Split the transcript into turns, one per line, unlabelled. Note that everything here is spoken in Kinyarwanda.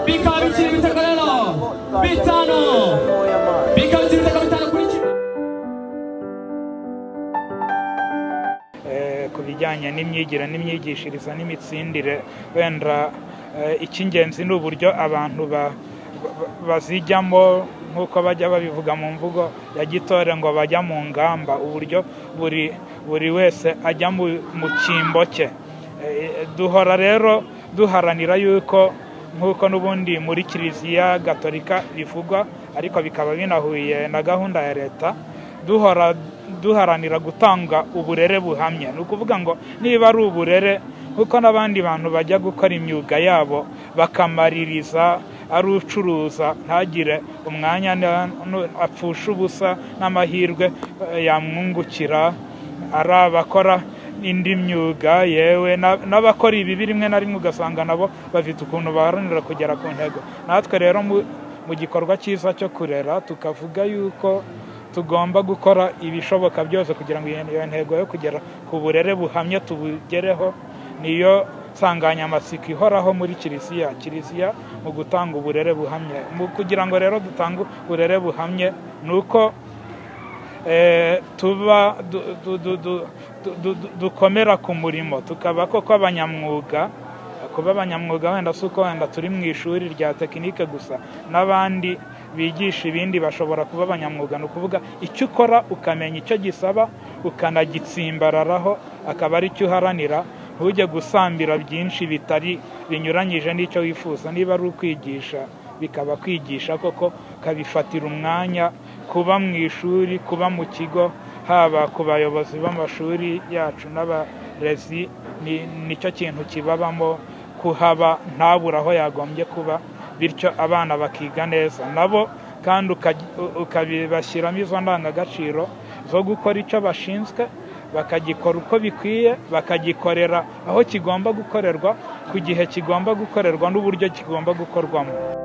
bikaba bikiri ibitego rero bitanu, bikaba bikiri ibitego bitanu kuri kimwe.
Ku bijyanye n'imyigire n'imyigishirize n'imitsindire, wenda icy'ingenzi ni uburyo abantu bazijyamo, nk'uko bajya babivuga mu mvugo ya gitore ngo bajya mu ngamba, uburyo buri wese ajya mu cyimbo cye. Duhora rero duharanira yuko nk'uko n'ubundi muri Kiliziya Gatolika bivugwa, ariko bikaba binahuye na gahunda ya leta, duharanira gutanga uburere buhamye. Ni ukuvuga ngo niba ari uburere kuko n'abandi bantu bajya gukora imyuga yabo bakamaririza, ari ucuruza ntagire umwanya apfusha ubusa n'amahirwe yamwungukira, ari abakora indi myuga, yewe n'abakora ibi rimwe na rimwe ugasanga nabo bafite ukuntu baharanira kugera ku ntego. Natwe rero mu gikorwa cyiza cyo kurera tukavuga yuko tugomba gukora ibishoboka byose kugira ngo iyo ntego yo kugera ku burere buhamye tubugereho. Niyo nsanganyamatsiko ihoraho muri Kiliziya mu gutanga uburere buhamye. Kugira ngo rero dutange uburere buhamye ni uko dukomera ku murimo, tukaba koko abanyamwuga. Kuba abanyamwuga wenda si uko wenda turi mu ishuri rya tekinike gusa, n'abandi bigisha ibindi bashobora kuba abanyamwuga. Ni ukuvuga icyo ukora ukamenya icyo gisaba ukanagitsimbararaho, akaba ari cyo uharanira, ntujye gusambira byinshi binyuranyije n'icyo wifuza. Niba ari ukwigisha bikaba kwigisha koko, ukabifatira umwanya, kuba mu ishuri, kuba mu kigo, haba ku bayobozi b'amashuri yacu n'abarezi, nicyo kintu kibabamo, kuhaba ntabura aho yagombye kuba, bityo abana bakiga neza nabo, kandi ukabibashyiramo izo ndangagaciro zo gukora icyo bashinzwe, bakagikora uko bikwiye, bakagikorera aho kigomba gukorerwa, ku gihe kigomba gukorerwa, n'uburyo kigomba gukorwamo.